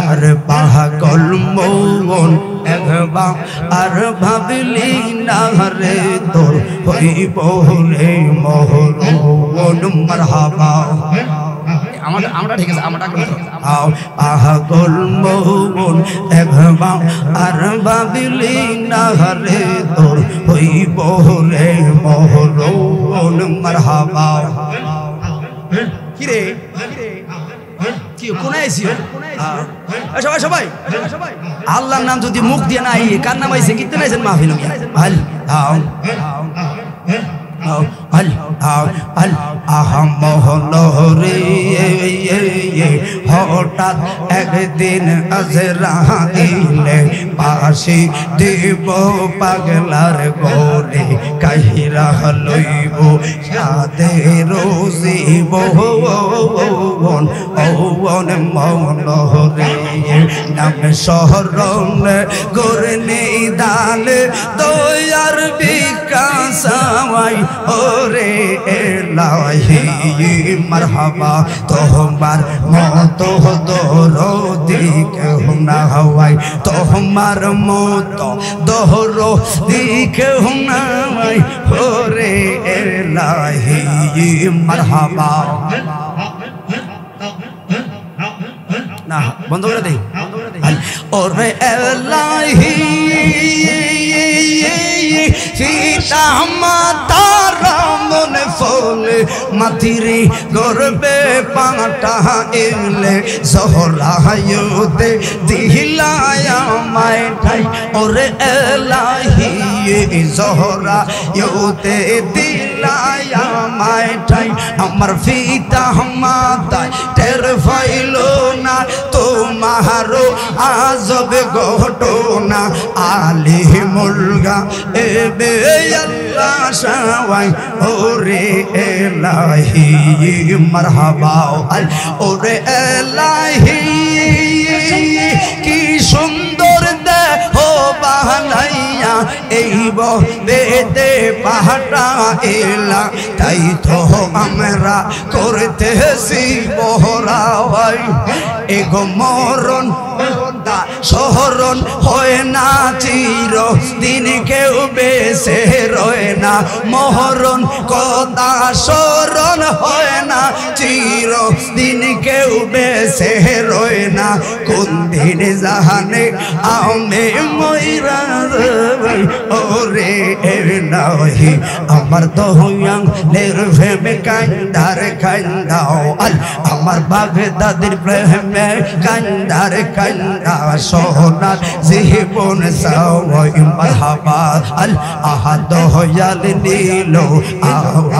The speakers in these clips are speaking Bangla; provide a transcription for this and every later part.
আর পাগল মন একবার আর ভাবলি না রে তোর হইব রে মহরণ মারহাবা আমরা ঠিক আছে আমরা পাগল মন একবার আর ভাবলি না রে তোর হইব রে মহরণ মারহাবা কিরে কি কোনে আইছিস সবাই সবাই আল্লাহর নাম যদি মুখ দিয়ে নাই কার নাম আইছে কিতে নাইছেন মাহফিল আল আল আল আহমহল রে হঠাৎ একদিন আজরাইলে পাশে দেব পাগলার গলে কাহিরা লইব সাদে রোজিব ওন মন রে নাম শহরন গরনে দাল দয়ার বিকাশ ওরে এলাহি মারহাবা তোমার মত দরদি কেউ না হওয়াই তোমার মত দরদি কেউ না হওয়াই ওরে এলাহি মারহাবা না বন্ধ করে দেই ওরে এলাহি সীতা মাতা রামন ফল মাতিরি গর্বে পাটা এলে জহরায়ুতে দিলায়া মাই ঠাই ওরে এলাহি জহরায়ুতে দিলায়া মাই ঠাই আমার ফিতা মাতা টের ফাইলো না তোমারো আজব ঘটনা আলি মুলগা এবে আল্লাহ শাওয়াই ওরে এলাহি মারহাবা ওরে এলাহি কি সুন্দর দেহ বানাইয়া এই বেদে পাহাড়া এলা তাই তো আমরা করতেছি বহরাওয়াই এগো মরণ শহরণ হয় না চির দিন কেউ বেশে রয় না মহরণ কথা স্মরণ হয় না চির দিন কেউ বেশে রয় না কোন দিন জাহানে আমি মইরা ওরে নাহি আমার দহিয়াং নির্ভেমে কান্দার কান্দাও আল আমার বাগদাদের প্রেমে কান্দার কান্দা সোনার জীবন সাওয়াই মারহাবা আল আহাদ হয়াল নীল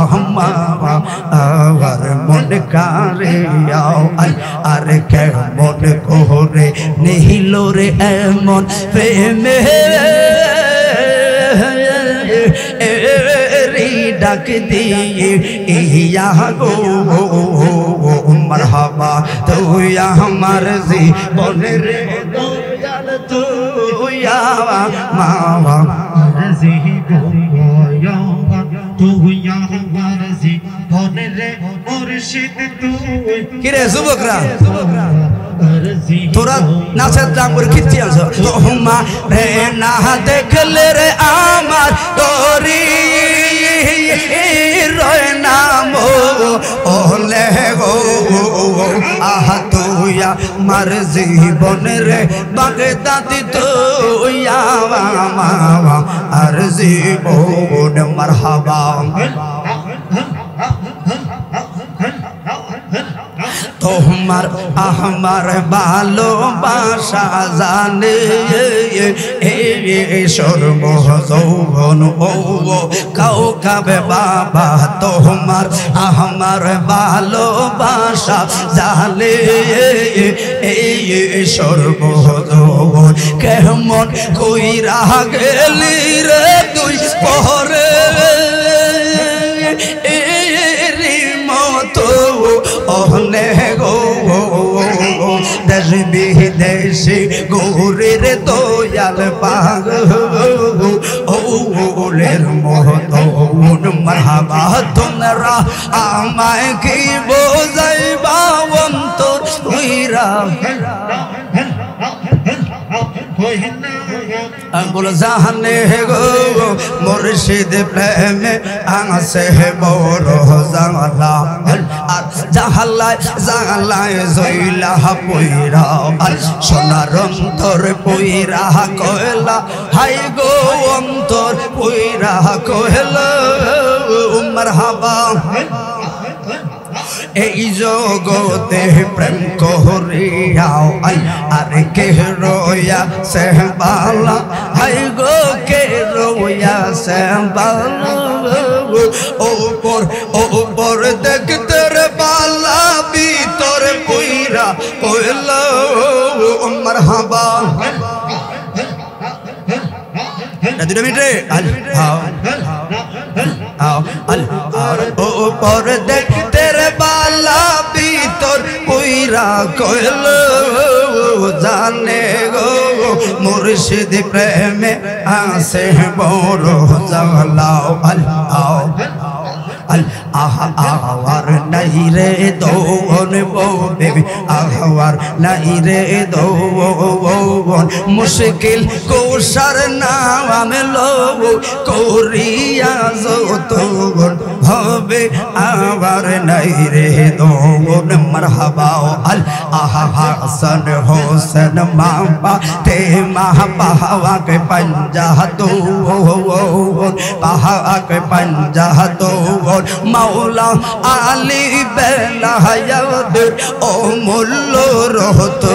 আমার মন কারে আও আল আর কে মন কোরে নিহিল রে এমন প্রেমে ডাক দিয়ে ইয়া গো মারহাবা তুই আমার জীবনের দয়াল তুই মাওয়া তুই আমার জীবনের মুর্শিদ তুই কিরে যুবকরা তোরা নাচের দাম করে খিচ্ছি আছো তোমা রে না দেখলে রে আমার তোরি রয় নাম ওলে গো আহা তুইয়া মার জীবন রে বাগদাদি তুইয়া মামা আর জীবন মারহাবা তোমার আমার ভালোবাসা জানে সর্বযৌবন ও কাউকাবে বাবা তোমার আমার ভালোবাসা জানে সর্বযৌবন কেমন কইরা গেলি রে তুই পরে ওহলে গো দেশ বিদেশে গৌরের দয়াল পাগ ওলের মহতন মারহাবা তোমরা আমায় কি বোঝাইবা অন্তর হইরা আঙ্গুল জাহানে গো মুর্শিদ প্রেমে আঙাসে বড় জালা আর জাহালায় জাহালায় জইলা পইরা সোনার অন্তর পইরা কয়লা হাই গো অন্তর পইরা কয়লা মারহাবা এই জগতে প্রেম করিয়াও আর কে রোয়া সে বালা হাই গো কে রোয়া সে বালা ওপর দেখতে রে বালা ভিতর পইরা কইলা মারহাবা দুটো মিনিটে ওপর দেখতে রে বালা ভিতর পইরা কইল জানে গো মুর্শিদ প্রেমে আসে বড় জালাও আহার নাই রে দৌন বেবি আহার নাই রে দৌন মুশকিল কোশার নাম লো করিয়া যতন হবে আবার নাই রে দৌন মারহাবা আল হাসান হোসেন মাপা তে মাহবা কে पंजा दो बाहा के पंजा दो मौला आली बेलायत ओ मुल्लो रहतो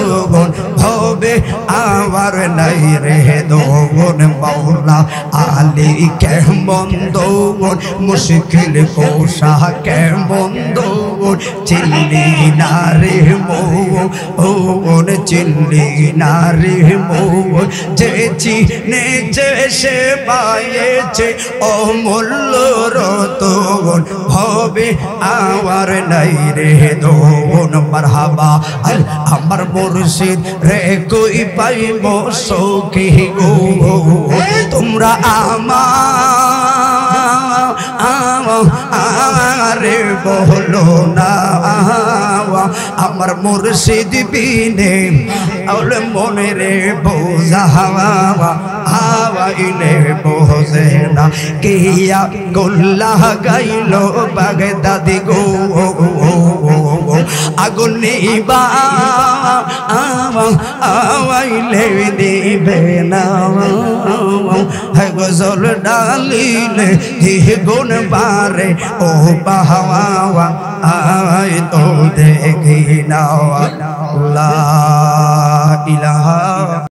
भवे आवर नहीं रे दो मौला आली के बंदो मुश्किल कोशा के बंदो चिल्ली नारे मोन चिल्ली नारे मोन जेची नेचे से पाएছে অমূল্য রতন হবে আওয়ার নাই রে দোন মারহাবা আল আমার মুর্শিদ রে কই পাইব সখী গো তোমরা আমারে বলো না আমার মুর্শিদ বিনে আর মনে রে বোঝা হাওয়াইলে বোঝে না কিয়া গোল্লা গাইলো বাগদাদি গো আগুন নিবা আওয়াইলে দিবে না গজল ডালিলে গুণ বারে ও বাহাওয়া আয় তো দেখি না লা ইলাহা